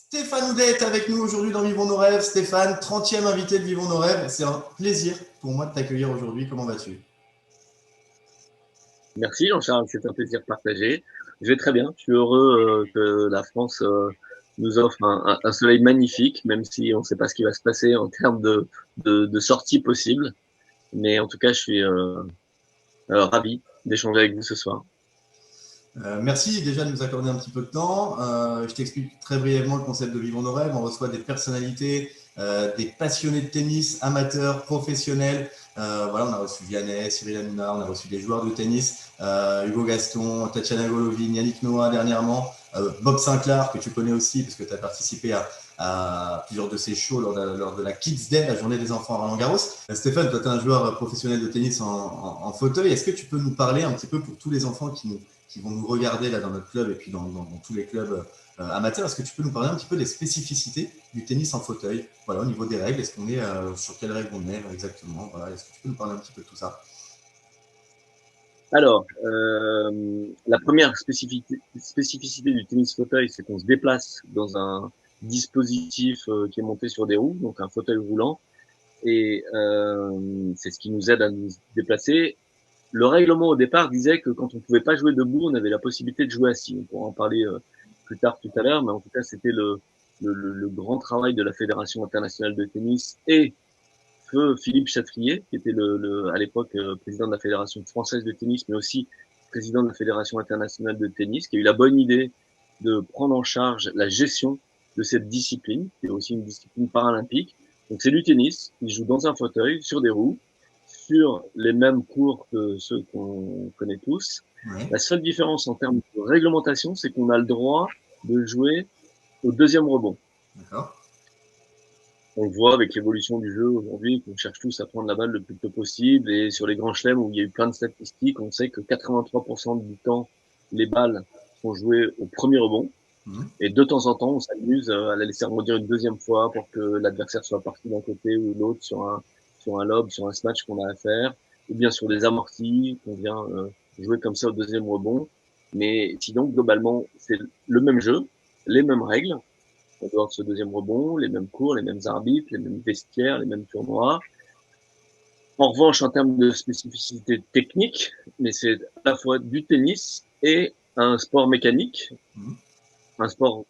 Stéphane Houdet est avec nous aujourd'hui dans Vivons nos rêves. Stéphane, 30e invité de Vivons nos rêves. C'est un plaisir pour moi de t'accueillir aujourd'hui. Comment vas-tu? Merci Jean-Charles, c'est un plaisir partagé. Je vais très bien. Je suis heureux que la France nous offre un soleil magnifique, même si on ne sait pas ce qui va se passer en termes de sorties possibles. Mais en tout cas, je suis ravi d'échanger avec vous ce soir. Merci déjà de nous accorder un petit peu de temps. Je t'explique très brièvement le concept de Vivons nos rêves. On reçoit des personnalités, des passionnés de tennis, amateurs, professionnels. Voilà, on a reçu Vianney, Cyril Hanouna, on a reçu des joueurs de tennis, Hugo Gaston, Tatiana Golovin, Yannick Noah dernièrement, Bob Sinclair que tu connais aussi parce que tu as participé à plusieurs de ces shows lors de la Kids Day, la journée des enfants à Roland-Garros. Stéphane, toi tu es un joueur professionnel de tennis en fauteuil. Est-ce que tu peux nous parler un petit peu pour tous les enfants qui vont nous regarder là dans notre club et puis dans tous les clubs amateurs. Est-ce que tu peux nous parler un petit peu des spécificités du tennis en fauteuil? Voilà, au niveau des règles, est-ce qu'on est sur quelles règles on est exactement? Voilà, est-ce que tu peux nous parler un petit peu de tout ça? Alors, la première spécificité du tennis fauteuil, c'est qu'on se déplace dans un dispositif qui est monté sur des roues, donc un fauteuil roulant, et c'est ce qui nous aide à nous déplacer. Le règlement au départ disait que quand on pouvait pas jouer debout, on avait la possibilité de jouer assis. On pourra en parler plus tard tout à l'heure, mais en tout cas, c'était le grand travail de la Fédération internationale de tennis et feu Philippe Chatrier, qui était à l'époque président de la Fédération française de tennis, mais aussi président de la Fédération internationale de tennis, qui a eu la bonne idée de prendre en charge la gestion de cette discipline, qui est aussi une discipline paralympique. Donc c'est du tennis, il joue dans un fauteuil, sur des roues, sur les mêmes cours que ceux qu'on connaît tous. Oui, La seule différence en termes de réglementation, c'est qu'on a le droit de jouer au deuxième rebond. d'accord. On voit avec l'évolution du jeu aujourd'hui qu'on cherche tous à prendre la balle le plus tôt possible. Et sur les grands chelems où il y a eu plein de statistiques, on sait que 83% du temps, les balles sont jouées au premier rebond. Mhm. Et de temps en temps, on s'amuse à la laisser rebondir une deuxième fois pour que l'adversaire soit parti d'un côté ou de l'autre sur un lob, sur un smash qu'on a à faire, ou bien sur des amortis qu'on vient jouer comme ça au deuxième rebond. Mais sinon, globalement, c'est le même jeu, les mêmes règles, en dehors de ce deuxième rebond, les mêmes cours, les mêmes arbitres, les mêmes vestiaires, les mêmes tournois. En revanche, en termes de spécificité technique, mais c'est à la fois du tennis et un sport mécanique, Mhm. un sport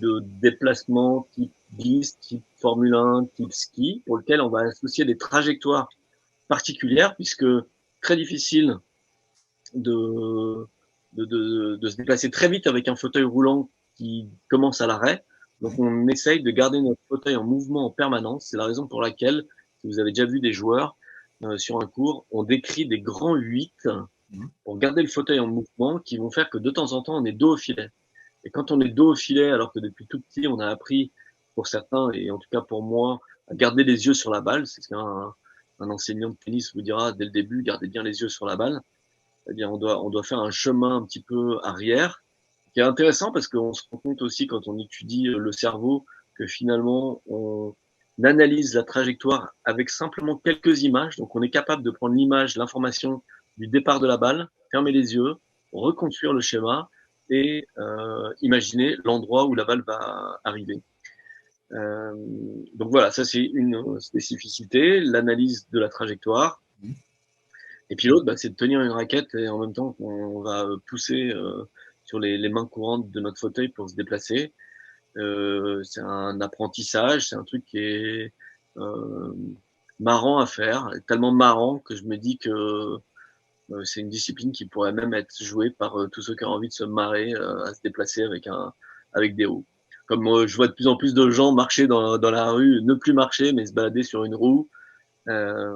de déplacement type glisse, type Formule 1, type ski, pour lequel on va associer des trajectoires particulières, puisque très difficile de, de se déplacer très vite avec un fauteuil roulant qui commence à l'arrêt. Donc Oui. on essaye de garder notre fauteuil en mouvement en permanence. C'est la raison pour laquelle, si vous avez déjà vu des joueurs sur un cours, on décrit des grands 8 Mhm. pour garder le fauteuil en mouvement qui vont faire que de temps en temps on est dos au filet. Et quand on est dos au filet, alors que depuis tout petit on a appris, pour certains et en tout cas pour moi, à garder les yeux sur la balle, c'est ce qu'un enseignant de tennis vous dira dès le début, gardez bien les yeux sur la balle. Eh bien, on doit faire un chemin un petit peu arrière, qui est intéressant parce qu'on se rend compte aussi quand on étudie le cerveau que finalement on analyse la trajectoire avec simplement quelques images. Donc, on est capable de prendre l'image, l'information du départ de la balle, fermer les yeux, reconstruire le schéma et imaginer l'endroit où la balle va arriver. Euh, donc voilà, ça c'est une spécificité, l'analyse de la trajectoire. Mhm. Et puis l'autre, c'est de tenir une raquette et en même temps qu'on va pousser sur les mains courantes de notre fauteuil pour se déplacer. C'est un apprentissage, c'est un truc qui est euh, marrant à faire, tellement marrant que je me dis que c'est une discipline qui pourrait même être jouée par tous ceux qui ont envie de se marrer à se déplacer avec des roues. Comme je vois de plus en plus de gens marcher dans la rue, ne plus marcher, mais se balader sur une roue. Euh,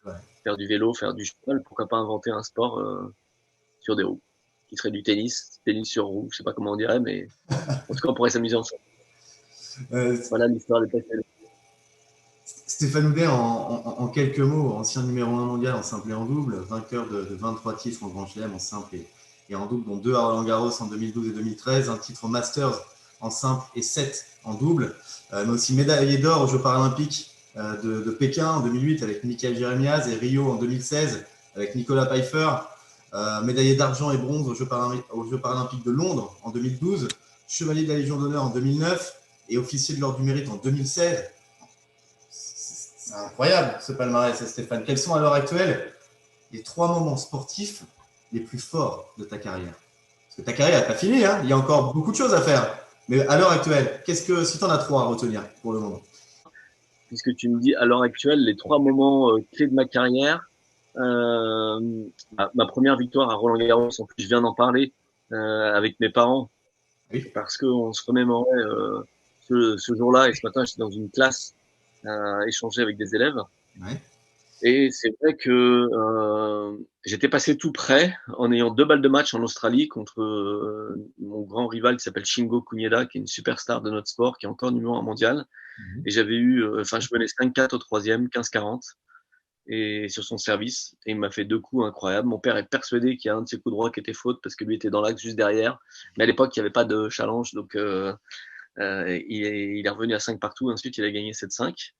Ouais. Faire du vélo, faire du cheval, pourquoi pas inventer un sport sur des roues, qui serait du tennis, tennis sur roue, je sais pas comment on dirait, mais en tout cas on pourrait s'amuser ensemble. Euh, Voilà l'histoire des passionnés. Stéphane Houdet, en quelques mots, ancien numéro 1 mondial en simple et en double, vainqueur de 23 titres en Grand Chelem en simple et en double, dont 2 à Roland-Garros en 2012 et 2013, un titre au Masters en simple et 7 en double, mais aussi médaillé d'or aux Jeux paralympiques de Pékin en 2008 avec Michael Jeremias et Rio en 2016 avec Nicolas Pfeiffer, médaillé d'argent et bronze aux Jeux paralympiques de Londres en 2012, chevalier de la Légion d'honneur en 2009, et officier de l'Ordre du Mérite en 2016. C'est incroyable ce palmarès, Stéphane. Quels sont à l'heure actuelle les 3 moments sportifs les plus forts de ta carrière? Parce que ta carrière n'est pas finie, hein, il y a encore beaucoup de choses à faire. Mais à l'heure actuelle, si tu en as 3 à retenir pour le moment? Puisque tu me dis à l'heure actuelle les 3 moments clés de ma carrière. Ma première victoire à Roland-Garros, en plus je viens d'en parler avec mes parents, Oui. parce qu'on se remémorait ce jour-là, et ce matin j'étais dans une classe à échanger avec des élèves. Ouais. Et c'est vrai que j'étais passé tout près en ayant 2 balles de match en Australie contre mon grand rival qui s'appelle Shingo Kunieda, qui est une superstar de notre sport, qui est encore numéro 1 mondial. Et j'avais eu, je menais 5-4 au troisième, 15-40, et sur son service. Et il m'a fait 2 coups incroyables. Mon père est persuadé qu'il y a un de ses coups droits qui était faute parce que lui était dans l'axe juste derrière. Mais à l'époque, il n'y avait pas de challenge, donc il est revenu à 5 partout. Ensuite, il a gagné 7-5.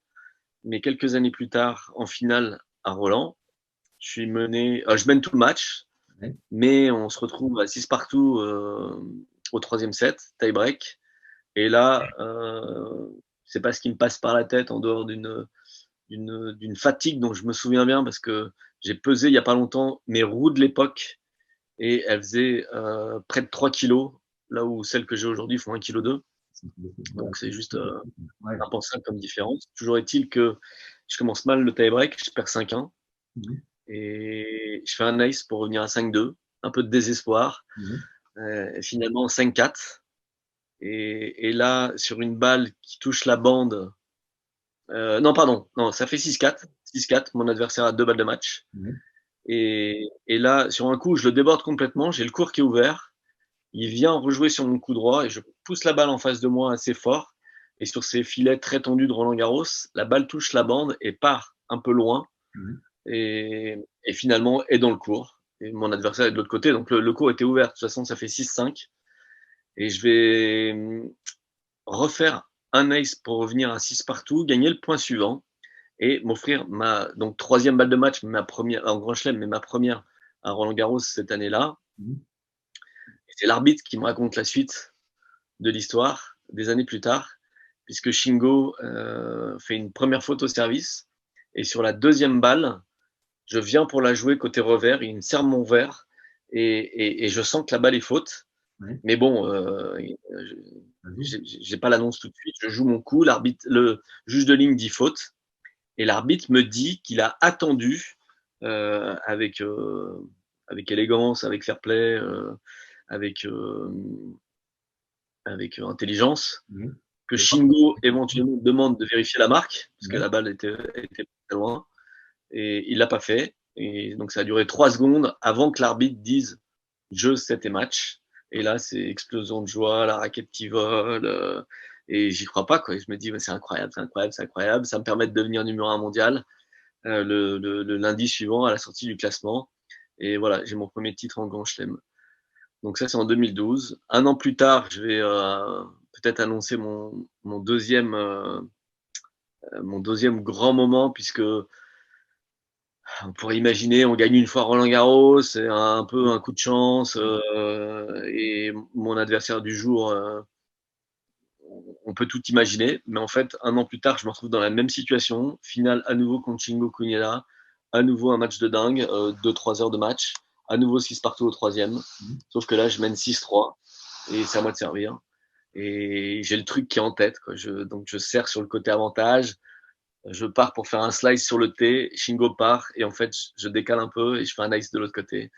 Mais quelques années plus tard, en finale à Roland, je mène tout le match, mais on se retrouve à 6 partout au troisième set, tie break. Et là, c'est pas ce qui me passe par la tête en dehors d'une fatigue dont je me souviens bien, parce que j'ai pesé il y a pas longtemps mes roues de l'époque et elles faisaient près de 3 kilos, là où celles que j'ai aujourd'hui font 1,2 kg. Donc c'est juste impensable comme différence. Toujours est-il que je commence mal le tie-break, je perds 5-1 et je fais un ace pour revenir à 5-2, un peu de désespoir. Finalement 5-4, et là sur une balle qui touche la bande, non pardon, non, ça fait 6-4, mon adversaire a 2 balles de match. Et là sur un coup je le déborde complètement, j'ai le court qui est ouvert, il vient rejouer sur mon coup droit et je pousse la balle en face de moi assez fort, et sur ces filets très tendus de Roland-Garros, la balle touche la bande et part un peu loin, et finalement est dans le court, et mon adversaire est de l'autre côté, donc le court était ouvert. De toute façon ça fait 6-5, et je vais refaire un ace pour revenir à 6 partout, gagner le point suivant et m'offrir ma donc 3e balle de match, ma première en Grand Chelem, mais ma première à Roland-Garros cette année-là. Et c'est l'arbitre qui me raconte la suite de l'histoire des années plus tard, puisque Shingo fait une première faute au service, et sur la 2e balle, je viens pour la jouer côté revers, il me serre mon verre, et je sens que la balle est faute. Mais bon, j'ai pas l'annonce tout de suite, je joue mon coup, le juge de ligne dit faute, et l'arbitre me dit qu'il a attendu avec élégance, avec fair play, avec intelligence, que Shingo éventuellement demande de vérifier la marque, parce que la balle était très loin, et il l'a pas fait. Et donc ça a duré 3 secondes avant que l'arbitre dise jeu, 7 et match. Et là, c'est explosion de joie, la raquette qui vole, et j'y crois pas, quoi. Et je me dis, c'est incroyable, c'est incroyable, c'est incroyable. Ça me permet de devenir numéro 1 mondial le lundi suivant à la sortie du classement. Et voilà, j'ai mon premier titre en Grand Chelem. Donc ça, c'est en 2012. Un an plus tard, je vais peut-être annoncer mon deuxième grand moment, puisque on pourrait imaginer, on gagne une fois Roland-Garros, c'est un peu un coup de chance, et mon adversaire du jour, on peut tout imaginer, mais en fait, un an plus tard, je me retrouve dans la même situation, finale à nouveau contre Shingo Kunieda, à nouveau un match de dingue, 2-3 heures de match, à nouveau 6 partout au troisième, sauf que là, je mène 6-3, et c'est à moi de servir, et j'ai le truc qui est en tête, quoi. Donc je serre sur le côté avantage, je pars pour faire un slice sur le T, Shingo part, et en fait, je décale un peu et je fais un ice de l'autre côté.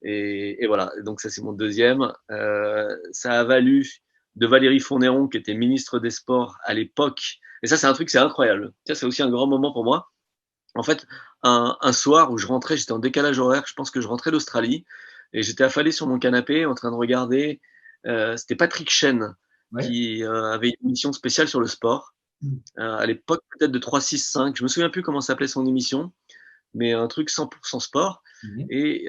Et voilà, donc ça c'est mon deuxième. Ça a valu de Valérie Fournéron, qui était ministre des Sports à l'époque. Et ça, c'est un truc, c'est incroyable. Ça, c'est aussi un grand moment pour moi. En fait, un soir où je rentrais, j'étais en décalage horaire, je pense que je rentrais d'Australie, et j'étais affalé sur mon canapé en train de regarder, c'était Patrick Chen qui avait une émission spéciale sur le sport. À l'époque peut-être de 365, je me souviens plus comment s'appelait son émission, mais un truc 100% sport. Et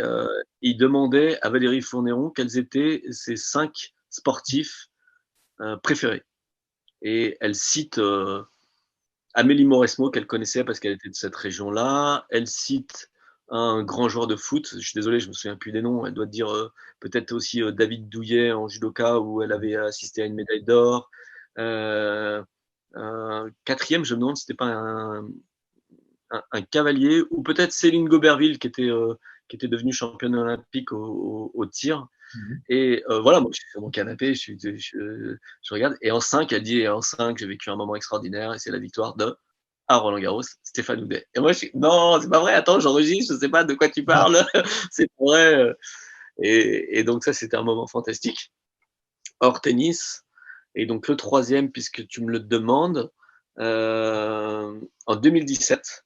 il demandait à Valérie Fournéron quels étaient ses 5 sportifs préférés. Et elle cite Amélie Mauresmo, qu'elle connaissait parce qu'elle était de cette région-là. Elle cite un grand joueur de foot, je suis désolé, je me souviens plus des noms. Elle doit dire peut-être aussi David Douillet en judoka, où elle avait assisté à une médaille d'or. Quatrième, je me demande si c'était pas un cavalier, ou peut-être Céline Goberville qui était devenue championne olympique au tir. Mhm. Et voilà, moi je suis sur mon canapé, je regarde, et en 5, elle dit, et en 5, j'ai vécu un moment extraordinaire, et c'est la victoire de, à Roland Garros, Stéphane Houdet. Et moi je suis, non, c'est pas vrai, attends, j'enregistre, je sais pas de quoi tu parles, c'est pas vrai. Et donc ça, c'était un moment fantastique. Hors tennis, et donc le troisième, puisque tu me le demandes, en 2017,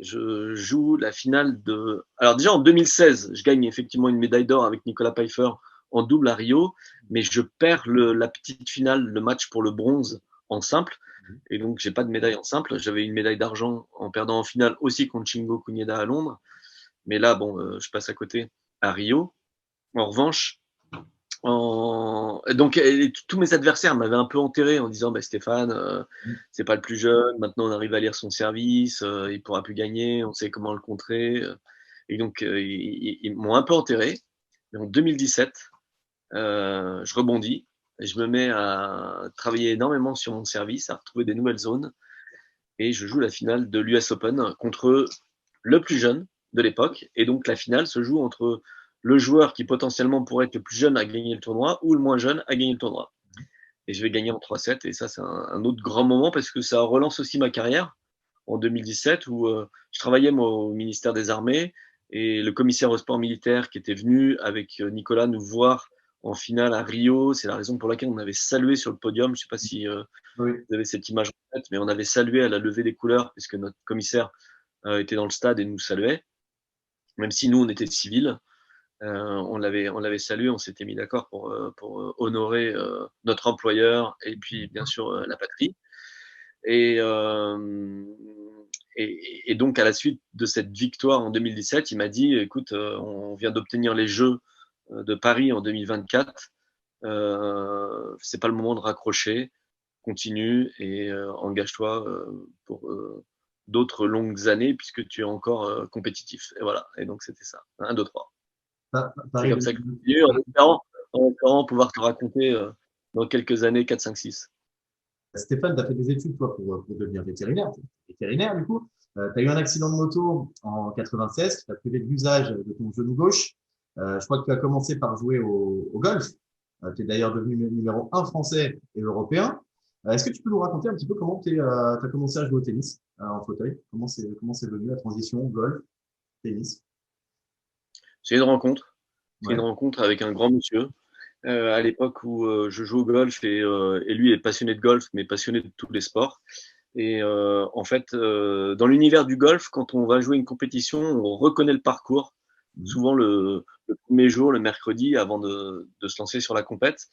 je joue la finale de. Alors déjà en 2016, je gagne effectivement une médaille d'or avec Nicolas Pfeiffer en double à Rio, mais je perds la petite finale, le match pour le bronze en simple, et donc j'ai pas de médaille en simple. J'avais une médaille d'argent en perdant en finale aussi contre Shingo Kunieda à Londres, mais là bon, je passe à côté à Rio. En revanche, donc tous mes adversaires m'avaient un peu enterré en disant bah, Stéphane, c'est pas le plus jeune, maintenant on arrive à lire son service, il pourra plus gagner, on sait comment le contrer. Et donc ils m'ont un peu enterré. Mais en 2017, je rebondis et je me mets à travailler énormément sur mon service, à retrouver des nouvelles zones, et je joue la finale de l'US Open contre le plus jeune de l'époque. Et donc la finale se joue entre le joueur qui potentiellement pourrait être le plus jeune à gagner le tournoi ou le moins jeune à gagner le tournoi. Et je vais gagner en 3-7. Et ça, c'est un autre grand moment parce que ça relance aussi ma carrière en 2017 où je travaillais moi, au ministère des Armées, et le commissaire au sport militaire qui était venu avec Nicolas nous voir en finale à Rio. C'est la raison pour laquelle on avait salué sur le podium. Je ne sais pas si Oui. vous avez cette image en tête, mais on avait salué à la levée des couleurs puisque notre commissaire était dans le stade et nous saluait. Même si nous, on était civils, on l'avait salué, on s'était mis d'accord pour honorer notre employeur et puis bien sûr la patrie. Et, euh, et donc à la suite de cette victoire en 2017, il m'a dit, écoute, on vient d'obtenir les Jeux de Paris en 2024, c'est pas le moment de raccrocher, continue et engage-toi pour d'autres longues années puisque tu es encore compétitif. Et voilà, et donc c'était ça, 1, 2, 3. C'est Paris comme ça que 2000. je continue, en espérant pouvoir te raconter dans quelques années 4, 5, 6. Stéphane, tu as fait des études toi, pour devenir vétérinaire. Vétérinaire, du coup. Tu as eu un accident de moto en 96, tu as privé de l'usage de ton genou gauche. Je crois que tu as commencé par jouer au golf. Tu es d'ailleurs devenu numéro un français et européen. Est-ce que tu peux nous raconter un petit peu comment tu as commencé à jouer au tennis en fauteuil? Comment c'est venu la transition golf, tennis? C'est une rencontre. C'est une Ouais. rencontre avec un grand monsieur. À l'époque où je joue au golf et lui est passionné de golf, mais passionné de tous les sports. Et en fait, dans l'univers du golf, quand on va jouer une compétition, on reconnaît le parcours, Mhm. souvent le premier jour, le mercredi, avant de se lancer sur la compète.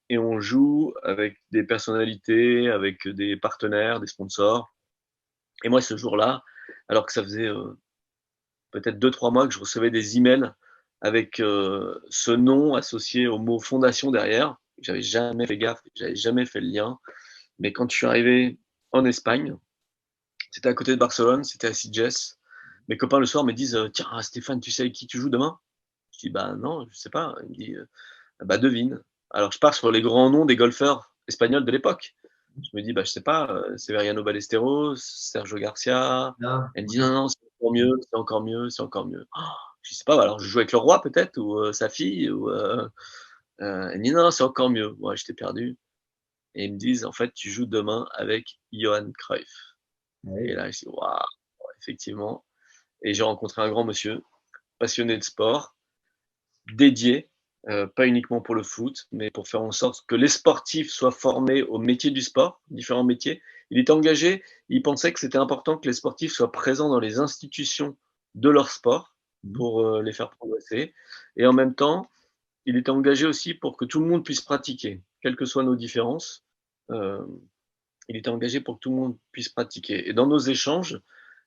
Et on joue avec des personnalités, avec des partenaires, des sponsors. Et moi, ce jour-là, alors que ça faisait peut-être 2, 3 mois que je recevais des emails avec ce nom associé au mot fondation derrière. J'avais jamais fait gaffe, j'avais jamais fait le lien. Mais quand je suis arrivé en Espagne, c'était à côté de Barcelone, c'était à Sitges. Mes copains le soir me disent tiens, Stéphane, tu sais avec qui tu joues demain? Je dis bah non, je sais pas. Il me dit bah devine. Alors je pars sur les grands noms des golfeurs espagnols de l'époque. Je me dis bah je sais pas, Severiano Ballesteros, Sergio Garcia. Là, Elle me dit ouais. non, non, c'est encore mieux, c'est encore mieux, c'est encore mieux. Oh, je sais pas, alors je joue avec le roi peut-être, ou sa fille, ou elle me dit non, c'est encore mieux. Moi, j'étais perdu. Et ils me disent en fait, tu joues demain avec Johan Cruyff. Et Ouais. là, je dis waouh, effectivement. Et j'ai rencontré un grand monsieur, passionné de sport, dédié, pas uniquement pour le foot, mais pour faire en sorte que les sportifs soient formés au métier du sport, différents métiers. Il était engagé, il pensait que c'était important que les sportifs soient présents dans les institutions de leur sport Mhm. pour les faire progresser. Et en même temps, il était engagé aussi pour que tout le monde puisse pratiquer, quelles que soient nos différences. Euh, il était engagé pour que tout le monde puisse pratiquer. Et dans nos échanges,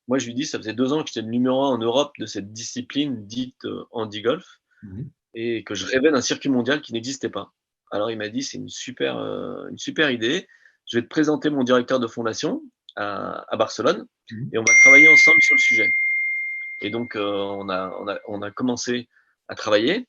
moi je lui dis, ça faisait 2 ans que j'étais le numéro 1 en Europe de cette discipline dite handi-golf, Mhm. et que je rêvais d'un circuit mondial qui n'existait pas. Alors il m'a dit, c'est une super idée, je vais te présenter mon directeur de fondation à Barcelone, Mhm. et on va travailler ensemble sur le sujet. Et donc on a commencé à travailler,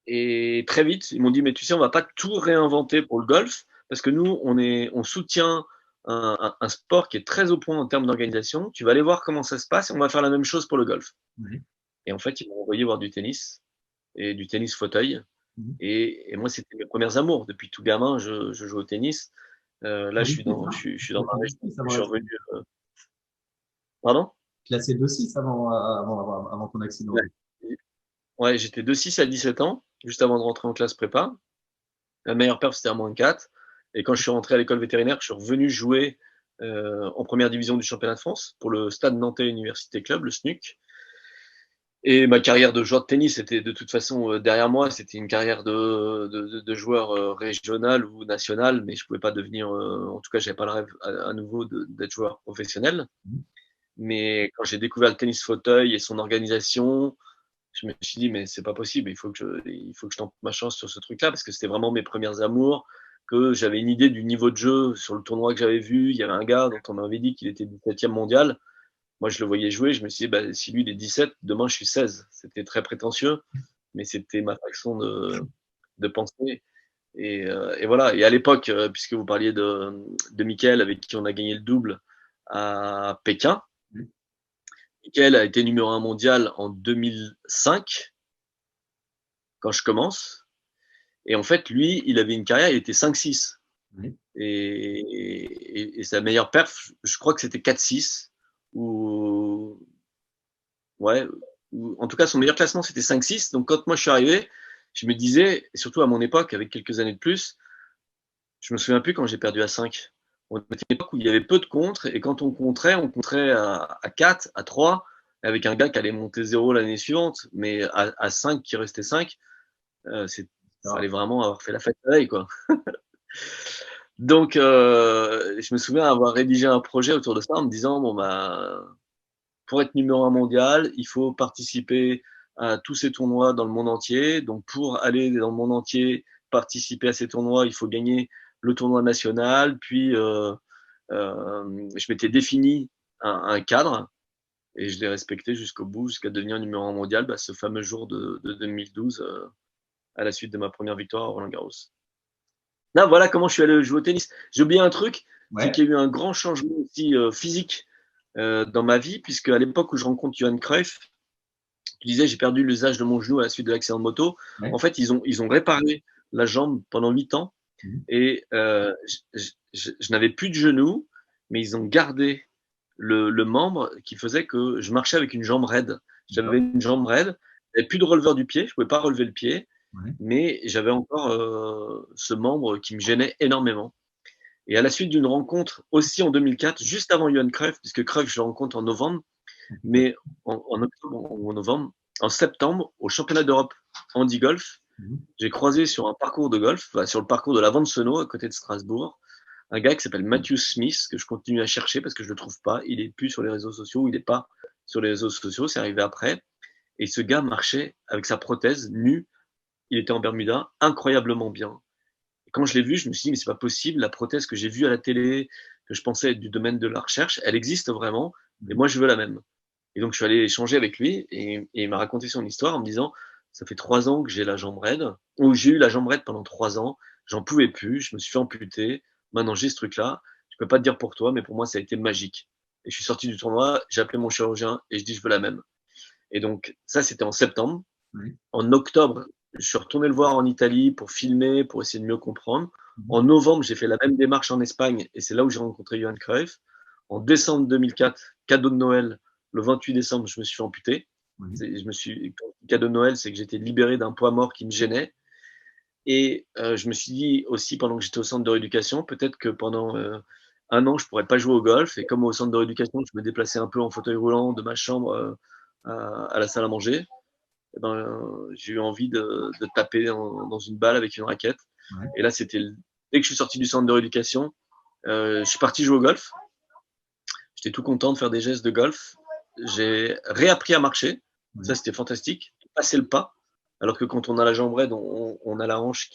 et très vite, ils m'ont dit, mais tu sais, on va pas tout réinventer pour le golf, parce que nous, on soutient un sport qui est très au point en termes d'organisation. Tu vas aller voir comment ça se passe et on va faire la même chose pour le golf. Oui. Et en fait, ils m'ont envoyé voir du tennis et du tennis fauteuil. Mhm. Et moi, c'était mes premières amours. Depuis tout gamin, je joue au tennis. Là, Classé je suis dans ma région. 2-6 Je avant suis l'accident. revenu. Pardon? Classé 2-6 avant ton accident. Ouais, ouais, j'étais de 6 à 17 ans, juste avant de rentrer en classe prépa. La meilleure perf, c'était à -4. Et quand je suis rentré à l'école vétérinaire, je suis revenu jouer en première division du championnat de France pour le Stade Nantais Université Club, le SNUC. Et ma carrière de joueur de tennis était de toute façon derrière moi. C'était une carrière de joueur régional ou national, mais je pouvais pas devenir, en tout cas, j'avais pas le rêve à nouveau d'être joueur professionnel. Mhm. Mais quand j'ai découvert le tennis fauteuil et son organisation, je me suis dit, mais c'est pas possible, il faut que je tente ma chance sur ce truc-là, parce que c'était vraiment mes premières amours, que j'avais une idée du niveau de jeu sur le tournoi que j'avais vu. Il y avait un gars dont on m'avait dit qu'il était 17e mondial. Moi, je le voyais jouer, je me suis dit, bah, si lui, il est 17, demain, je suis 16. C'était très prétentieux, mais c'était ma façon de penser. Et voilà. Et à l'époque, puisque vous parliez de Mickaël, avec qui on a gagné le double à Pékin, Oui. Mickaël a été numéro 1 mondial en 2005, quand je commence. Et en fait, lui, il avait une carrière, il était 5-6. Oui. Et sa meilleure perf, je crois que c'était 4-6. Ou, ouais, ou, en tout cas, son meilleur classement, c'était 5-6. Donc, quand moi je suis arrivé, je me disais, surtout à mon époque, avec quelques années de plus, je me souviens plus quand j'ai perdu à 5. On était une époque où il y avait peu de contres, et quand on contrait à 4, à 3, avec un gars qui allait monter 0 l'année suivante, mais à 5 qui restait 5, fallait Alors, vraiment avoir fait la fête la veille, quoi. Donc, je me souviens avoir rédigé un projet autour de ça en me disant, bon, bah, pour être numéro 1 mondial, il faut participer à tous ces tournois dans le monde entier. Donc, pour aller dans le monde entier, participer à ces tournois, il faut gagner le tournoi national. Puis, je m'étais défini un cadre et je l'ai respecté jusqu'au bout, jusqu'à devenir numéro 1 mondial, bah, ce fameux jour de 2012, à la suite de ma première victoire à Roland-Garros. Là, voilà comment je suis allé jouer au tennis. J'ai oublié un truc, c'est ouais. qu'il y a eu un grand changement aussi physique dans ma vie, puisque à l'époque où je rencontre Johan Cruyff, tu disais j'ai perdu l'usage de mon genou à la suite de l'accident de moto. En Ouais. fait, ils ont réparé la jambe pendant 8 ans Mhm. et je n'avais plus de genou, mais ils ont gardé le membre qui faisait que je marchais avec une jambe raide. J'avais D'accord. une jambe raide, j'avais plus de releveur du pied, je pouvais pas relever le pied, Ouais. mais j'avais encore ce membre qui me gênait énormément. Et à la suite d'une rencontre aussi en 2004, juste avant Johan Cruyff, puisque Cruyff, je le rencontre en novembre, mais en octobre ou en novembre, en septembre, au championnat d'Europe handi golf, Mhm. j'ai croisé sur un parcours de golf, enfin, sur le parcours de la Vente-Seno, à côté de Strasbourg, un gars qui s'appelle Matthew Smith, que je continue à chercher parce que je le trouve pas. Il est plus sur les réseaux sociaux, il est pas sur les réseaux sociaux, c'est arrivé après. Et ce gars marchait avec sa prothèse, nu, il était en Bermuda, incroyablement bien. Et quand je l'ai vu, je me suis dit, mais c'est pas possible, la prothèse que j'ai vue à la télé, que je pensais être du domaine de la recherche, elle existe vraiment, et Mhm. moi je veux la même. Et donc je suis allé échanger avec lui, et il m'a raconté son histoire en me disant, ça fait 3 ans que j'ai la jambe raide, ou j'ai eu la jambe raide pendant 3 ans, j'en pouvais plus, je me suis fait amputer, maintenant j'ai ce truc-là, je peux pas te dire pour toi, mais pour moi ça a été magique. Et je suis sorti du tournoi, j'ai appelé mon chirurgien, et je dis, je veux la même. Et donc ça c'était en septembre. Ouais. En octobre, je suis retourné le voir en Italie pour filmer, pour essayer de mieux comprendre. Mhm. En novembre, j'ai fait la même démarche en Espagne et c'est là où j'ai rencontré Johan Cruyff. En décembre 2004, cadeau de Noël, le 28 décembre, je me suis fait amputer. Ouais. Cadeau de Noël, c'est que j'étais libéré d'un poids mort qui me gênait. Et je me suis dit aussi, pendant que j'étais au centre de rééducation, peut-être que pendant un an, je pourrais pas jouer au golf. Et comme au centre de rééducation, je me déplaçais un peu en fauteuil roulant de ma chambre à la salle à manger, eh ben, j'ai eu envie de taper dans une balle avec une raquette. Ouais. Et là, dès que je suis sorti du centre de rééducation, je suis parti jouer au golf. J'étais tout content de faire des gestes de golf. J'ai réappris à marcher. Ouais. Ça, c'était fantastique. Passer le pas. Alors que quand on a la jambe raide, on a la hanche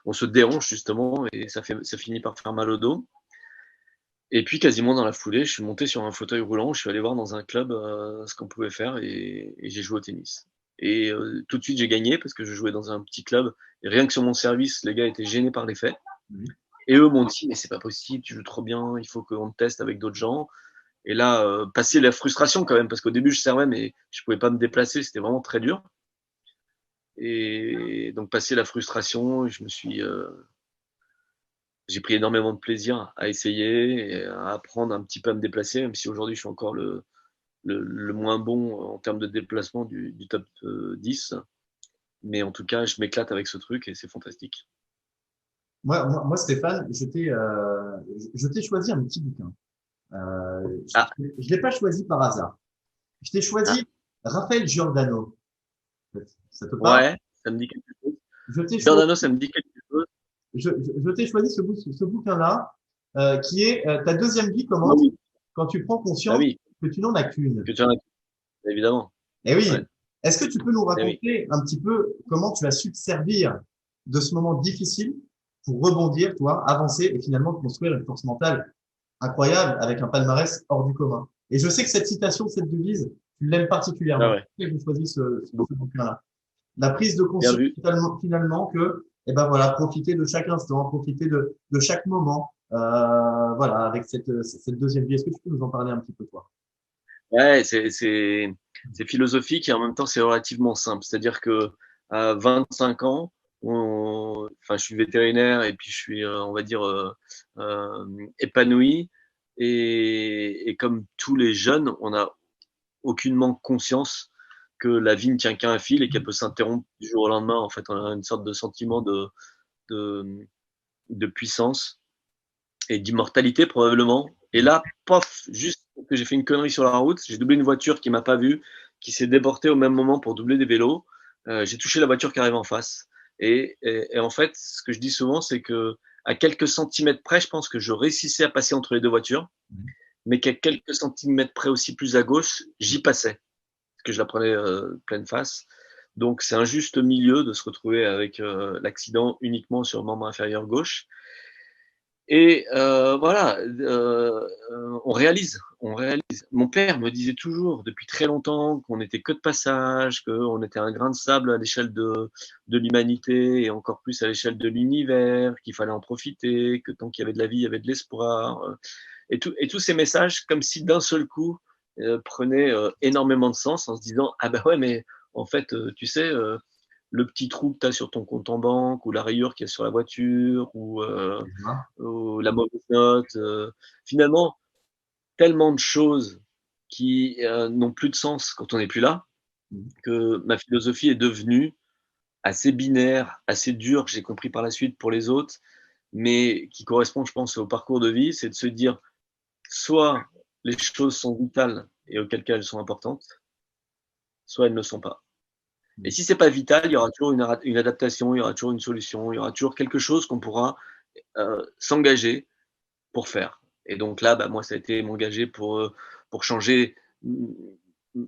on se déhanche justement et ça finit par faire mal au dos. Et puis, quasiment dans la foulée, je suis monté sur un fauteuil roulant, je suis allé voir dans un club ce qu'on pouvait faire et j'ai joué au tennis. Et tout de suite, j'ai gagné parce que je jouais dans un petit club et rien que sur mon service, les gars étaient gênés par les faits. Et eux m'ont dit, mais c'est pas possible, tu joues trop bien, il faut qu'on te teste avec d'autres gens. Et là, passer la frustration quand même, parce qu'au début, je servais, mais je pouvais pas me déplacer, c'était vraiment très dur. Et donc, passer la frustration, j'ai pris énormément de plaisir à essayer et à apprendre un petit peu à me déplacer, même si aujourd'hui, je suis encore le moins bon en termes de déplacement du top 10. Mais en tout cas, je m'éclate avec ce truc et c'est fantastique. Moi, Stéphane, je t'ai choisi un petit bouquin. Ah, Je ne l'ai pas choisi par hasard. Je t'ai ah, choisi Raphaël Giordano. Ça te parle? ouais, ça me dit quelque chose. Je t'ai choisi, Giordano, ça me dit quelque chose. je t'ai choisi ce bouquin-là, qui est Ta deuxième vie Ah commence oui, quand tu prends bah conscience oui, que tu n'en as qu'une. que tu en as, évidemment. Eh Ouais, oui. Est-ce que tu peux nous eh oui. raconter un petit peu comment tu as su te servir de ce moment difficile pour rebondir, toi, avancer et finalement construire une force mentale incroyable avec un palmarès hors du commun? Et je sais que cette citation, cette devise, tu l'aimes Ah particulièrement. ouais, C'est pour ça que j'ai choisi ce beaucoup. bouquin-là. La prise de Bien conscience vu. finalement que, eh ben voilà, profiter de chaque instant, profiter de chaque moment, voilà, avec cette deuxième vie. Est-ce que tu peux nous en parler un petit peu, toi? Ouais, c'est philosophique et en même temps, c'est relativement simple. C'est-à-dire que à 25 ans, enfin, je suis vétérinaire et puis je suis, on va dire, épanoui. Et comme tous les jeunes, on n'a aucunement conscience que la vie ne tient qu'à un fil et qu'elle peut s'interrompre du jour au lendemain. En fait, on a une sorte de sentiment de, de puissance et d'immortalité probablement. Et là, pof, juste que j'ai fait une connerie sur la route, j'ai doublé une voiture qui m'a pas vu, qui s'est déportée au même moment pour doubler des vélos. J'ai touché la voiture qui arrive en face. Et en fait, ce que je dis souvent, c'est que à quelques centimètres près, je pense que je réussissais à passer entre les deux voitures, mais qu'à quelques centimètres près aussi plus à gauche, j'y passais, parce que je la prenais pleine face. Donc c'est un juste milieu de se retrouver avec l'accident uniquement sur le membre inférieur gauche. Et voilà, on réalise, on réalise. Mon père me disait toujours depuis très longtemps qu'on n'était que de passage, qu'on était un grain de sable à l'échelle de l'humanité et encore plus à l'échelle de l'univers, qu'il fallait en profiter, que tant qu'il y avait de la vie, il y avait de l'espoir. Et tous ces messages, comme si d'un seul coup, prenaient énormément de sens en se disant, ah ben ouais, mais en fait, tu sais, le petit trou que tu as sur ton compte en banque ou la rayure qu'il y a sur la voiture ou la mauvaise note. Finalement, tellement de choses qui n'ont plus de sens quand on n'est plus là, que ma philosophie est devenue assez binaire, assez dure, j'ai compris par la suite pour les autres, mais qui correspond, je pense, au parcours de vie, c'est de se dire, soit les choses sont vitales et auquel cas elles sont importantes, soit elles ne le sont pas. Et si c'est pas vital, il y aura toujours une adaptation, il y aura toujours une solution, il y aura toujours quelque chose qu'on pourra s'engager pour faire. Et donc là, bah, moi, ça a été m'engager pour changer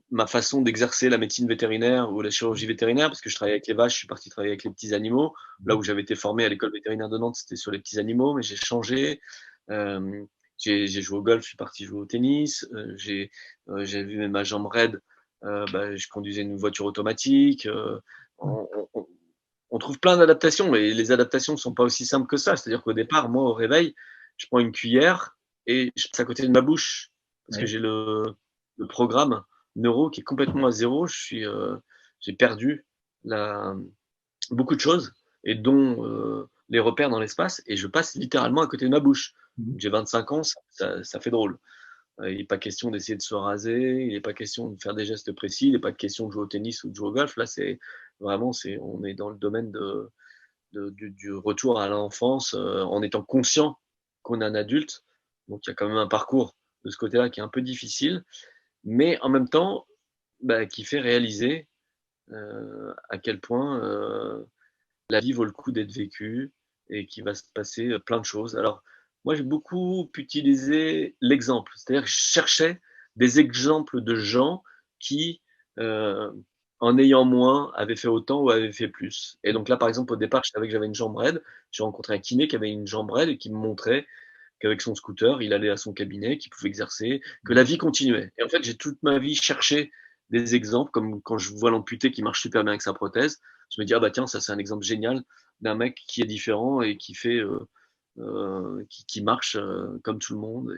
ma façon d'exercer la médecine vétérinaire ou la chirurgie vétérinaire, parce que je travaillais avec les vaches, je suis parti travailler avec les petits animaux. Là où j'avais été formé à l'école vétérinaire de Nantes, c'était sur les petits animaux, mais j'ai changé. Euh, j'ai joué au golf, je suis parti jouer au tennis. J'ai vu ma jambe raide. Bah, je conduisais une voiture automatique. On, on, on trouve plein d'adaptations, mais les adaptations ne sont pas aussi simples que ça. C'est-à-dire qu'au départ, moi, au réveil, je prends une cuillère et je passe à côté de ma bouche parce que Oui. j'ai le programme neuro qui est complètement à zéro. J'ai perdu la, beaucoup de choses et dont les repères dans l'espace et je passe littéralement à côté de ma bouche. J'ai 25 ans, ça fait drôle. Il n'est pas question d'essayer de se raser, il n'est pas question de faire des gestes précis, il n'est pas question de jouer au tennis ou de jouer au golf. Là, c'est vraiment, on est dans le domaine du retour à l'enfance en étant conscient qu'on est un adulte. Donc il y a quand même un parcours de ce côté-là qui est un peu difficile, mais en même temps bah, qui fait réaliser à quel point la vie vaut le coup d'être vécue et qu'il va se passer plein de choses. Alors moi j'ai beaucoup utilisé l'exemple, c'est-à-dire que je cherchais des exemples de gens qui euh, en ayant moins, avaient fait autant ou avaient fait plus. Et donc là, par exemple, au départ, je savais que j'avais une jambe raide. J'ai rencontré un kiné qui avait une jambe raide et qui me montrait qu'avec son scooter, il allait à son cabinet, qu'il pouvait exercer, que la vie continuait. Et en fait, j'ai toute ma vie cherché des exemples, comme quand je vois l'amputé qui marche super bien avec sa prothèse, je me dis, ah bah tiens, ça c'est un exemple génial d'un mec qui est différent et qui fait qui marche comme tout le monde.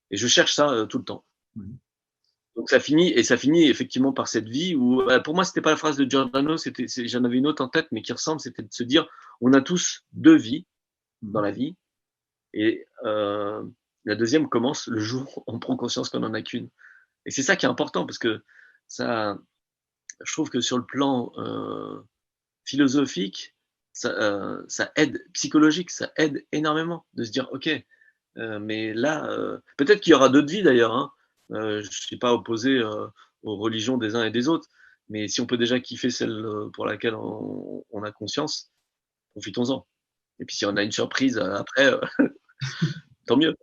Et je cherche ça tout le temps. Mmh. Donc ça finit effectivement par cette vie où, pour moi, c'était pas la phrase de Giordano, j'en avais une autre en tête, mais qui ressemble, c'était de se dire, on a tous deux vies Mmh. dans la vie, et la deuxième commence le jour où on prend conscience qu'on en a qu'une. Et c'est ça qui est important, parce que ça, je trouve que sur le plan philosophique, ça aide, psychologique, ça aide énormément de se dire, ok, mais là, peut-être qu'il y aura d'autres vies d'ailleurs, hein. Je ne suis pas opposé aux religions des uns et des autres, mais si on peut déjà kiffer celle pour laquelle on a conscience, profitons-en. Et puis si on a une surprise après, tant mieux.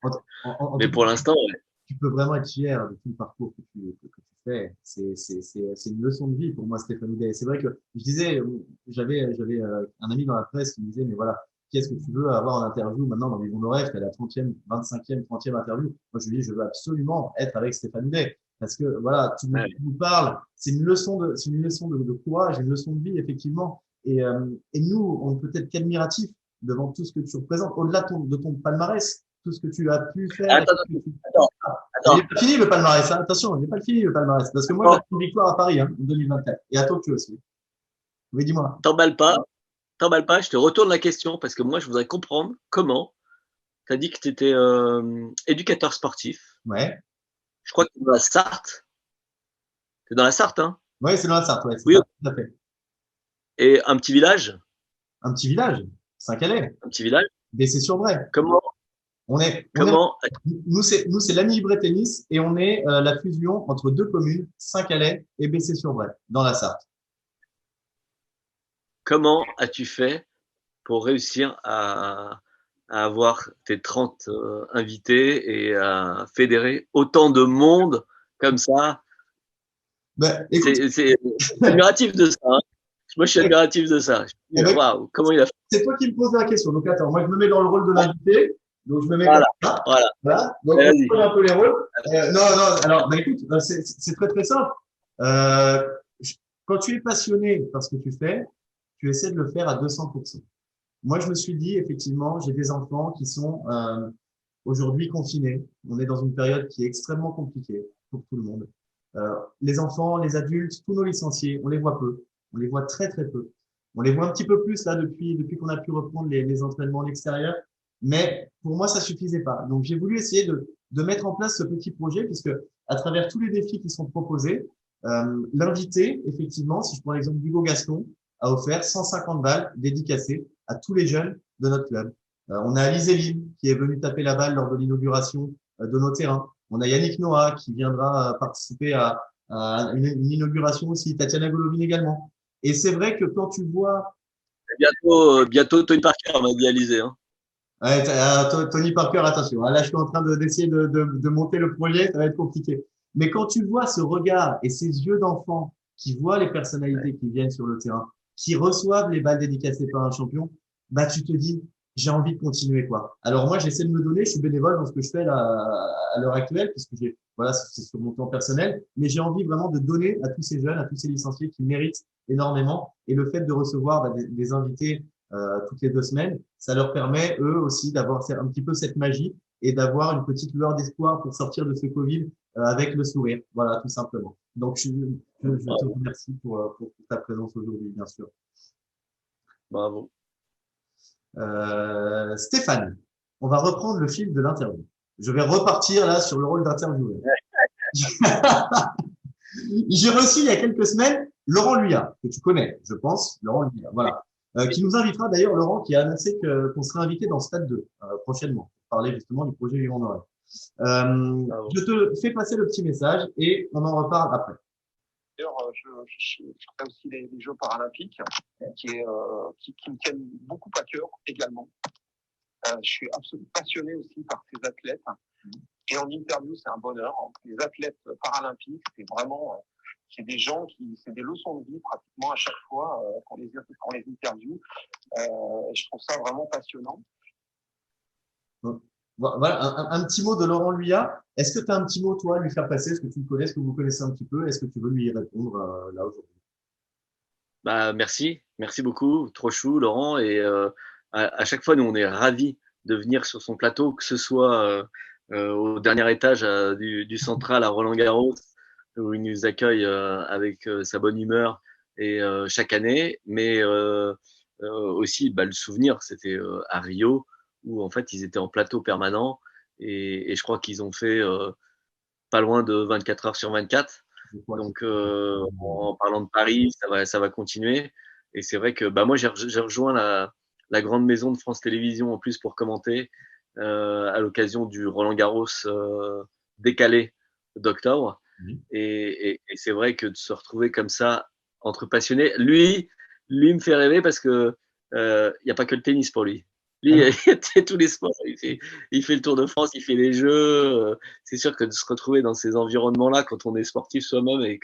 En Mais tout cas, pour l'instant, ouais. tu peux vraiment être fier de tout le parcours que tu fais. C'est une leçon de vie pour moi, Stéphane Houdet. C'est vrai que je disais, j'avais un ami dans la presse qui me disait, mais voilà, qui est-ce que tu veux avoir en interview maintenant dans Vivons nos rêves? Tu as la 30e, 25e, 30e interview. Moi, je lui dis, je veux absolument être avec Stéphane Houdet. Parce que voilà, Ouais. tu nous parles, c'est une leçon de courage, une leçon de vie, effectivement. Et nous, on peut être qu'admiratifs devant tout ce que tu représentes, au-delà de ton palmarès, tout ce que tu as pu faire. Attends, attends, Il attends. n'est pas fini le palmarès, hein. Attention, il n'est pas fini le palmarès. Parce que moi, j'ai une victoire à Paris, hein, en 2024. Et à Tokyo aussi. Oui, dis-moi. T'emballes pas, je te retourne la question parce que moi, je voudrais comprendre comment tu as dit que tu étais éducateur sportif. Ouais. Je crois que tu es dans la Sarthe. Tu es dans la Sarthe, hein? Ouais, c'est dans la Sarthe, ouais, c'est Oui, ça, tout à fait. et un petit village, Un petit village, Saint-Calais, un petit village. Bessé-sur-Bray. Comment, On est, comment, nous, c'est l'Ami Tennis et on est la fusion entre deux communes, Saint-Calais et Bessé-sur-Bray, dans la Sarthe. comment as-tu fait pour réussir à avoir tes 30 invités et à fédérer autant de monde comme ça? Ben, écoute, C'est admiratif de ça, hein. Moi, je suis admiratif de ça. eh ben, Waouh, comment il a fait? c'est toi qui me poses la question. Donc, attends, moi, je me mets dans le rôle de l'invité. Donc, je me mets comme Voilà, ça. voilà. Voilà. Donc, on Vas-y. connaît un peu les rôles. Non, non, alors, bah, écoute, c'est très, très simple. Euh, je- Quand tu es passionné par ce que tu fais, tu essaies de le faire à 200%. Moi, je me suis dit, effectivement, j'ai des enfants qui sont aujourd'hui confinés. On est dans une période qui est extrêmement compliquée pour tout le monde. Les enfants, les adultes, tous nos licenciés, on les voit peu. On les voit très, très peu. On les voit un petit peu plus là depuis qu'on a pu reprendre les entraînements à l'extérieur. Mais pour moi, ça suffisait pas. Donc, j'ai voulu essayer de mettre en place ce petit projet puisque à travers tous les défis qui sont proposés, l'invité, effectivement, si je prends l'exemple d'Hugo Gaston, a offert 150 balles dédicacées à tous les jeunes de notre club. On a Alizé Lim qui est venu taper la balle lors de l'inauguration de nos terrains. On a Yannick Noah qui viendra participer à une inauguration aussi, Tatiana Golovin également. Et c'est vrai que quand tu vois… Bientôt Tony Parker m'a dit Alizé, hein. Ouais, Tony Parker, attention, hein, là je suis en train d'essayer de monter le projet, ça va être compliqué. Mais quand tu vois ce regard et ces yeux d'enfant qui voient les personnalités qui viennent sur le terrain, qui reçoivent les balles dédicacées par un champion, bah tu te dis, j'ai envie de continuer quoi. Alors moi j'essaie de me donner, je suis bénévole dans ce que je fais là à l'heure actuelle, puisque voilà, c'est sur mon plan personnel, mais j'ai envie vraiment de donner à tous ces jeunes, à tous ces licenciés qui méritent énormément. Et le fait de recevoir des invités toutes les 2 semaines, ça leur permet eux aussi d'avoir un petit peu cette magie et d'avoir une petite lueur d'espoir pour sortir de ce Covid avec le sourire. Voilà, tout simplement. Donc, je te remercie pour ta présence aujourd'hui, bien sûr. Bravo. Stéphane, on va reprendre le fil de l'interview. Je vais repartir là sur le rôle d'intervieweur. J'ai reçu il y a quelques semaines Laurent Luyat, que tu connais, je pense. Laurent Luyat, voilà. Qui nous invitera d'ailleurs, Laurent, qui a annoncé qu'on serait invité dans Stade 2 prochainement, pour parler justement du projet Vivons nos rêves. Je te fais passer le petit message et on en reparle après. D'ailleurs, je ferai aussi les Jeux paralympiques qui me tiennent beaucoup à cœur également. Je suis absolument passionné aussi par ces athlètes. Et en interview, c'est un bonheur. Les athlètes paralympiques, c'est vraiment, c'est des gens c'est des leçons de vie pratiquement à chaque fois qu'on les interviewe. Je trouve ça vraiment passionnant. Voilà, un petit mot de Laurent Luyat. Est-ce que tu as un petit mot, toi, à lui faire passer? Est-ce que tu le connais? Est-ce que vous connaissez un petit peu? Est-ce que tu veux lui répondre là aujourd'hui? Bah, merci beaucoup, trop chou, Laurent. Et à chaque fois, nous, on est ravis de venir sur son plateau, que ce soit au dernier étage du Central à Roland-Garros, où il nous accueille avec sa bonne humeur et chaque année, mais aussi le souvenir, c'était à Rio, où en fait ils étaient en plateau permanent et je crois qu'ils ont fait pas loin de 24 heures sur 24. Donc en parlant de Paris, ça va continuer. Et c'est vrai que moi j'ai rejoint la grande maison de France Télévisions en plus pour commenter à l'occasion du Roland Garros décalé d'octobre. Et c'est vrai que de se retrouver comme ça entre passionnés, lui me fait rêver parce que il y a pas que le tennis pour lui. Lui, il tous les sports. Il fait le Tour de France, il fait les Jeux. C'est sûr que de se retrouver dans ces environnements-là quand on est sportif soi-même et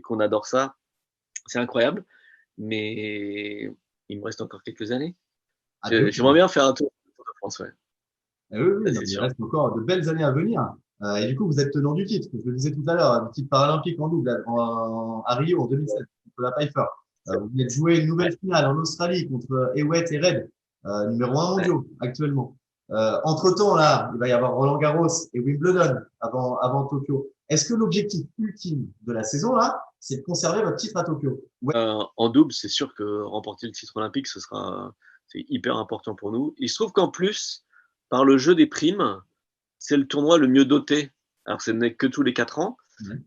qu'on adore ça, c'est incroyable. Mais il me reste encore quelques années. J'aimerais bien faire un tour de France, ouais. Oui, non, il reste encore de belles années à venir. Et du coup, vous êtes tenant du titre, je le disais tout à l'heure, du titre paralympique en double à Rio en 2007, contre la Pfeiffer. Vous venez de jouer une nouvelle finale en Australie contre Hewitt et Red, numéro 1 mondiaux actuellement. Entre-temps, là, il va y avoir Roland-Garros et Wimbledon avant Tokyo. Est-ce que l'objectif ultime de la saison, là, c'est de conserver votre titre à Tokyo? En double, c'est sûr que remporter le titre olympique, c'est hyper important pour nous. Il se trouve qu'en plus, par le jeu des primes, c'est le tournoi le mieux doté. Alors, ce n'est que tous les 4 ans,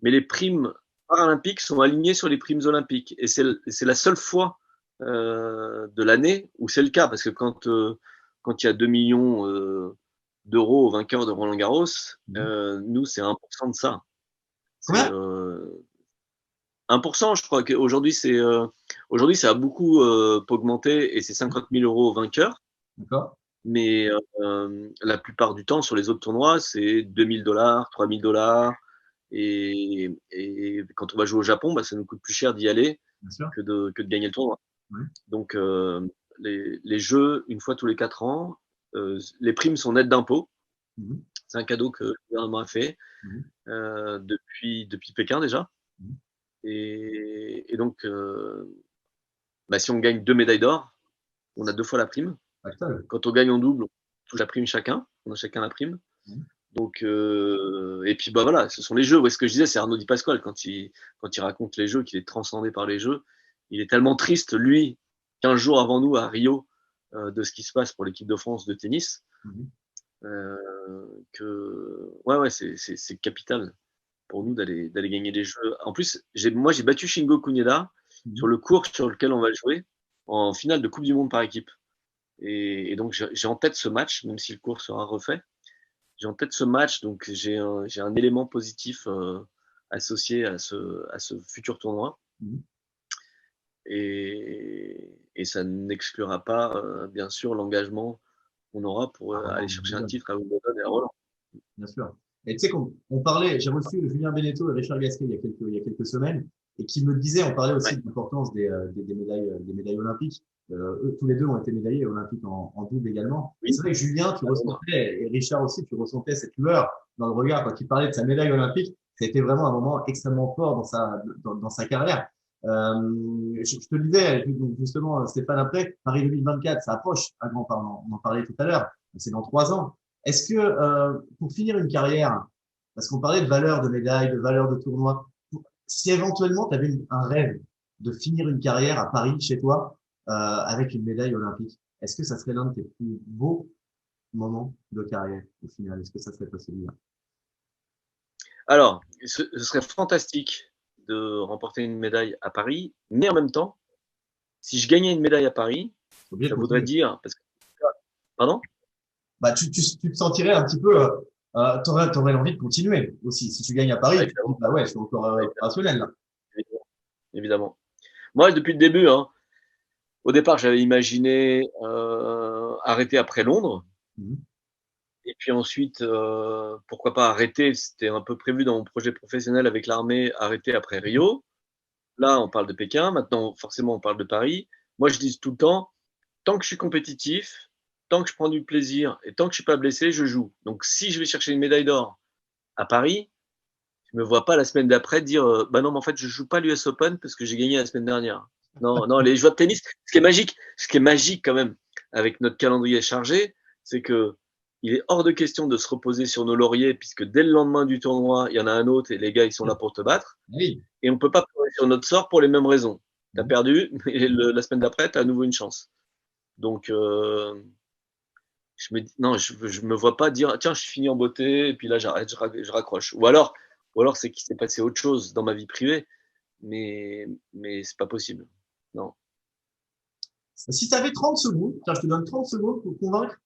mais les primes paralympiques sont alignées sur les primes olympiques. Et c'est la seule fois de l'année où c'est le cas, parce que quand il y a 2 millions d'euros au vainqueur de Roland-Garros, nous, c'est 1% de ça. C'est 1%, je crois qu'aujourd'hui, ça a beaucoup augmenté et c'est 50 000 euros au vainqueur. D'accord. Mais la plupart du temps, sur les autres tournois, c'est $2 000, $3 000. Et quand on va jouer au Japon, ça nous coûte plus cher d'y aller que de gagner le tournoi. Donc, les jeux, une fois tous les 4 ans, les primes sont nettes d'impôts. C'est un cadeau que le gouvernement a fait depuis Pékin déjà. Et donc, si on gagne 2 médailles d'or, on a 2 fois la prime. Quand on gagne en double, on touche la prime chacun. On a chacun la prime. Donc, et puis voilà, ce sont les jeux. Ouais, ce que je disais, c'est Arnaud Di Pasquale quand il raconte les jeux, qu'il est transcendé par les jeux. Il est tellement triste, lui, 15 jours avant nous à Rio, de ce qui se passe pour l'équipe de France de tennis, que c'est capital pour nous d'aller gagner les jeux. En plus, moi j'ai battu Shingo Kunieda sur le court sur lequel on va jouer en finale de Coupe du Monde par équipe. Et donc j'ai en tête ce match, même si le cours sera refait. J'ai en tête ce match, donc j'ai un élément positif associé à ce futur tournoi. Et ça n'exclura pas, bien sûr, l'engagement qu'on aura pour aller chercher un titre à Wimbledon et à Roland. Bien sûr. Et tu sais qu'on parlait, j'ai reçu Julien Beneteau et Richard Gasquet il y a quelques semaines, et qui me disaient, on parlait aussi de l'importance des médailles olympiques. Eux, tous les deux ont été médaillés olympiques en double également. Oui. C'est vrai que Julien, tu ressentais, et Richard aussi, tu ressentais cette lueur dans le regard quand il parlait de sa médaille olympique. C'était vraiment un moment extrêmement fort dans sa carrière. Je te le disais, justement, Stéphane, après, Paris 2024, ça approche à grands pas. On en parlait tout à l'heure. C'est dans 3 ans. Est-ce que, pour finir une carrière, parce qu'on parlait de valeur de médaille, de valeur de tournoi, si éventuellement tu avais un rêve de finir une carrière à Paris, chez toi, avec une médaille olympique, est-ce que ça serait l'un de tes plus beaux moments de carrière au final? Est-ce que ça serait possible? Alors, ce serait fantastique de remporter une médaille à Paris, mais en même temps, si je gagnais une médaille à Paris, ça voudrait dire… Pardon ? Tu te sentirais un petit peu… t'aurais l'envie de continuer aussi. Si tu gagnes à Paris, je suis encore opérationnel là. Évidemment. Moi, depuis le début, au départ, j'avais imaginé arrêter après Londres. Et puis ensuite, pourquoi pas arrêter, c'était un peu prévu dans mon projet professionnel avec l'armée, arrêter après Rio. Là, on parle de Pékin. Maintenant, forcément, on parle de Paris. Moi, je dis tout le temps, tant que je suis compétitif, tant que je prends du plaisir et tant que je suis pas blessé, je joue. Donc, si je vais chercher une médaille d'or à Paris, je me vois pas la semaine d'après dire non, mais en fait, je joue pas l'US Open parce que j'ai gagné la semaine dernière. Non, les joueurs de tennis, ce qui est magique quand même avec notre calendrier chargé, c'est que il est hors de question de se reposer sur nos lauriers, puisque dès le lendemain du tournoi, il y en a un autre et les gars, ils sont là pour te battre. Oui. Et on ne peut pas pleurer sur notre sort pour les mêmes raisons. Tu as perdu, mais la semaine d'après, tu as à nouveau une chance. Donc, je me dis, non, je me vois pas dire, tiens, je finis en beauté, et puis là, j'arrête, je raccroche. Ou alors c'est qu'il s'est passé autre chose dans ma vie privée, mais c'est pas possible. Non. Si tu avais 30 secondes, tiens, je te donne 30 secondes pour convaincre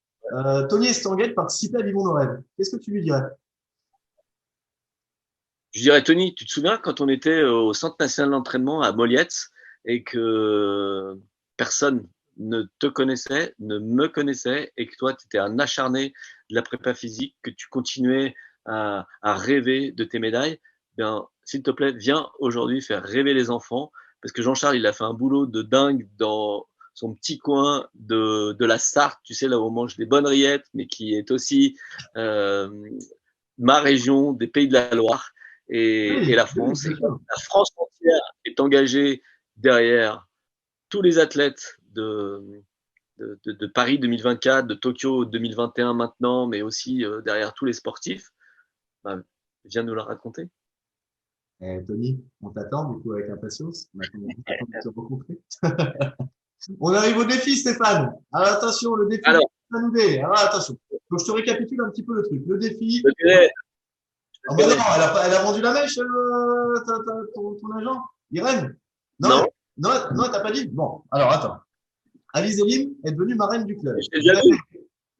Tony Estanguet de participer à Vivons nos rêves. Qu'est-ce que tu lui dirais? Je dirais, Tony, tu te souviens quand on était au Centre national d'entraînement à Molietz et que personne ne te connaissait, ne me connaissait et que toi, tu étais un acharné de la prépa physique, que tu continuais à rêver de tes médailles, bien, s'il te plaît, viens aujourd'hui faire rêver les enfants parce que Jean-Charles, il a fait un boulot de dingue dans son petit coin de la Sarthe, tu sais, là où on mange des bonnes rillettes, mais qui est aussi ma région des Pays de la Loire et la France. Oui, Et la France entière est engagée derrière tous les athlètes de Paris 2024, de Tokyo 2021 maintenant, mais aussi derrière tous les sportifs. Bah, viens nous la raconter. Tony, on t'attend du coup avec impatience. On attend de te rencontrer. On arrive au défi, Stéphane. Alors attention, le défi Alors, Anoudé. Alors attention. Donc je te récapitule un petit peu le truc. Le défi. je dirais, Ah bah non, elle a vendu la mèche, ton agent, Irène. Non, non, non, non, t'as pas dit. Bon, alors attends. Alice Elim est devenue marraine du club. mais je t'ai déjà vu.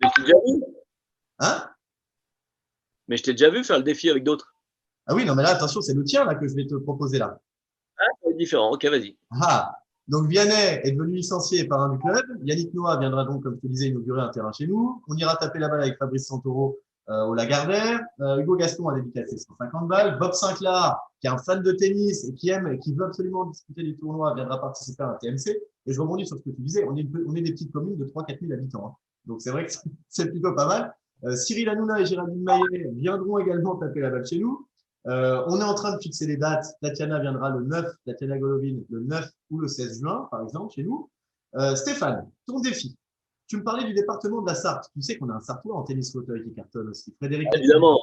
Mais je t'ai déjà vu. Hein? Mais je t'ai déjà vu faire le défi avec d'autres. Ah oui, non, mais là, attention, c'est le tien là que je vais te proposer là. Ah, c'est différent. Ok, vas-y. Ah, donc Vianney est devenu licencié par un du club. Yannick Noah viendra donc, comme je te disais, inaugurer un terrain chez nous. On ira taper la balle avec Fabrice Santoro au Lagardère. Hugo Gaston a dédicacé 150 balles. Bob Sinclair, qui est un fan de tennis et qui aime et qui veut absolument discuter du tournoi, viendra participer à un TMC. Et je rebondis sur ce que tu disais. On est des petites communes de 3-4 000 habitants. Hein. Donc c'est vrai que c'est plutôt pas mal. Cyril Hanouna et Géraldine Maillet viendront également taper la balle chez nous. On est en train de fixer les dates. Tatiana viendra le 9, Tatiana Golovin le 9 ou le 16 juin, par exemple, chez nous. Stéphane, ton défi. Tu me parlais du département de la Sarthe. Tu sais qu'on a un Sartois en tennis fauteuil qui cartonne aussi. Frédéric Ah, évidemment.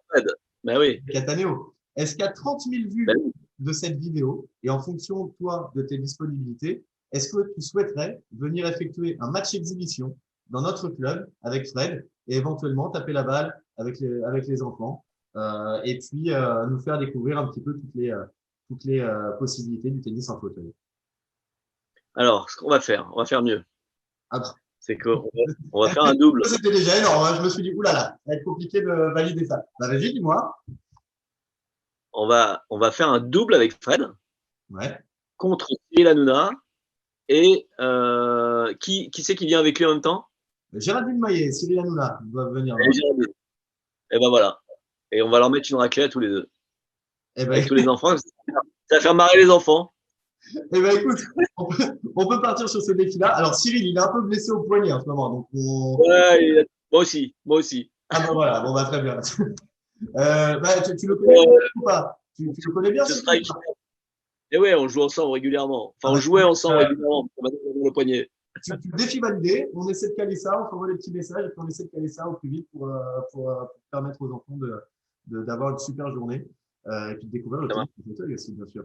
Fred. Ben oui. Cataneo. Est-ce qu'à 30 000 vues Ben oui. de cette vidéo, et en fonction, toi, de tes disponibilités, est-ce que tu souhaiterais venir effectuer un match exhibition dans notre club avec Fred et éventuellement taper la balle avec les enfants et puis nous faire découvrir un petit peu toutes les possibilités du tennis en fauteuil. Alors, ce qu'on va faire mieux. Ah bah. C'est qu'on va faire un double. C'était déjà énorme. Hein. Je me suis dit, oulala, ça va être compliqué de valider ça. Bah, vas-y, dis-moi. On va faire un double avec Fred Ouais. contre Cyril Hanouna et qui c'est qui vient avec lui en même temps? Géraldine Maillet, Cyril Hanouna doivent venir. Et ben voilà. Et on va leur mettre une raclée à tous les deux. Eh ben, Avec tous les enfants. Ça va faire marrer les enfants. eh ben, écoute, on peut partir sur ce défi-là. Alors, Cyril, il est un peu blessé au poignet en ce moment. Donc Ouais, moi aussi. Ah ben voilà, bon bah très bien. Bah, tu le connais ou pas? Tu le connais bien, Ce Cyril? sera. Et ouais, on joue ensemble régulièrement. Enfin, Ah on bah, jouait ensemble régulièrement. On m'a donné le poignet. tu le défi validé. On essaie de caler ça, on s'envoie des petits messages et puis on essaie de caler ça au plus vite pour permettre aux enfants d'avoir une super journée et puis de découvrir le tennis de fauteuil aussi, bien sûr.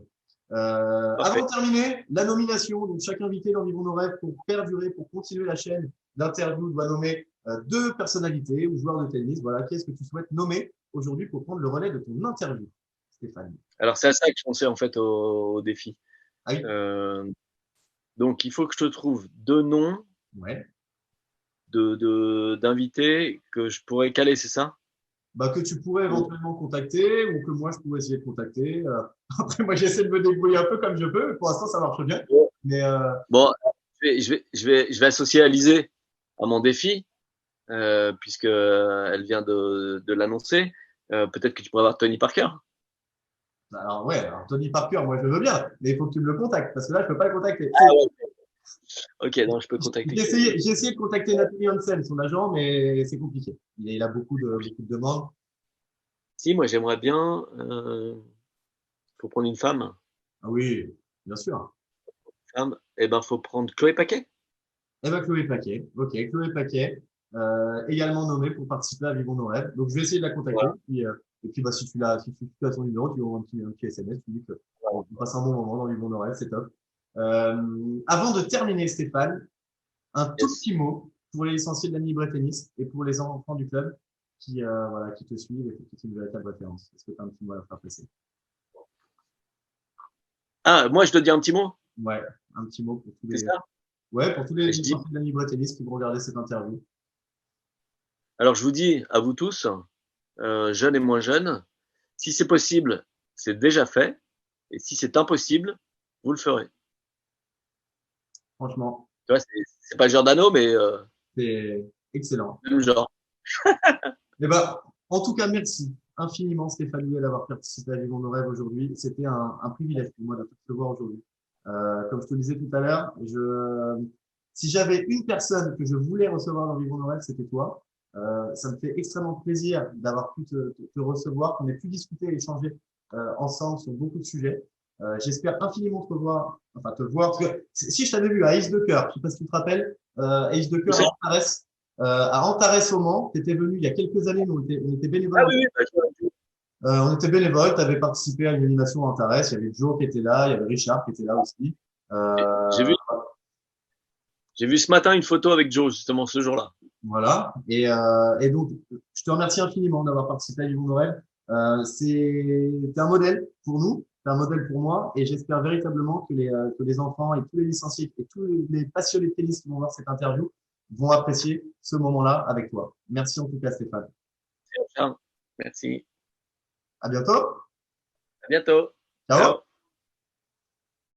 Avant de terminer, la nomination. Donc, chaque invité dans Vivons nos rêves pour perdurer, pour continuer la chaîne d'interview doit nommer deux personnalités ou joueurs de tennis. Voilà, qui est-ce que tu souhaites nommer aujourd'hui pour prendre le relais de ton interview, Stéphane? Alors, c'est à ça que je pensais en fait au défi. Ah oui. Donc, il faut que je te trouve deux noms Ouais. d'invités que je pourrais caler, c'est ça? Bah, que tu pourrais éventuellement contacter ou que moi je pourrais essayer de contacter. Après, moi j'essaie de me débrouiller un peu comme je peux. Pour l'instant, ça marche bien. Mais bon, je vais associer Alizé à mon défi, puisque elle vient de l'annoncer. Peut-être que tu pourrais avoir Tony Parker. alors ouais, alors Tony Parker, moi je veux bien, mais il faut que tu me le contactes parce que là je peux pas le contacter. Ah ouais. Ok, non, je peux contacter. J'ai essayé de contacter Nathalie Hansen, son agent, mais c'est compliqué. Il a beaucoup de demandes. Si, moi j'aimerais bien. Faut prendre une femme. Ah oui, bien sûr. Femme. Eh ben, faut prendre Chloé Paquet. Eh ben Chloé Paquet. Ok, Chloé Paquet. également nommée pour participer à Vivons nos rêves. Donc, je vais essayer de la contacter. Voilà. Et puis, bah, si tu as son numéro, tu lui envoies un petit SMS, tu dis que on passe un bon moment dans Vivons nos rêves, c'est top. Avant de terminer, Stéphane, un tout Yes. petit mot pour les licenciés de la Libre Tennis et pour les enfants du club qui te suivent et qui sont une véritable référence. Est-ce que tu as un petit mot à leur faire passer? Ah, moi, je dois dire un petit mot, Ouais, un petit mot pour tous c'est les, ça? ouais, pour tous les Je dis, licenciés de la Libre Tennis qui vont regarder cette interview. alors, je vous dis à vous tous, jeunes et moins jeunes, si c'est possible, c'est déjà fait. Et si c'est impossible, vous le ferez. Franchement, Tu vois, c'est pas Giordano, mais c'est excellent. même genre. Eh ben, en tout cas, merci infiniment, Stéphane Louet, d'avoir participé à Vivons nos rêves aujourd'hui. C'était un privilège pour moi de te voir aujourd'hui. Comme je te le disais tout à l'heure, si j'avais une personne que je voulais recevoir dans Vivons nos rêves, c'était toi. Ça me fait extrêmement plaisir d'avoir pu te recevoir, qu'on ait pu discuter et échanger ensemble sur beaucoup de sujets. J'espère infiniment te voir, enfin te voir, parce que si je t'avais vu à Ace de Cœur, je sais pas si tu te rappelles, Ace de Où Cœur c'est? à Antares au Mans, tu étais venu il y a quelques années, nous, on était Ah bénévoles. oui, oui, bah, On était bénévoles, tu avais participé à une animation à Antares, il y avait Joe qui était là, il y avait Richard qui était là aussi. j'ai Euh, vu, j'ai vu ce matin une photo avec Joe, justement, ce jour-là. voilà. Et donc, je te remercie infiniment d'avoir participé à Vivons nos rêves. T'es un modèle pour nous, t'es un modèle pour moi, et j'espère véritablement que les enfants et tous les licenciés et tous les passionnés de tennis qui vont voir cette interview vont apprécier ce moment-là avec toi. Merci en tout cas, Stéphane. Ciao. Merci. À bientôt. À bientôt. Ciao. Ciao.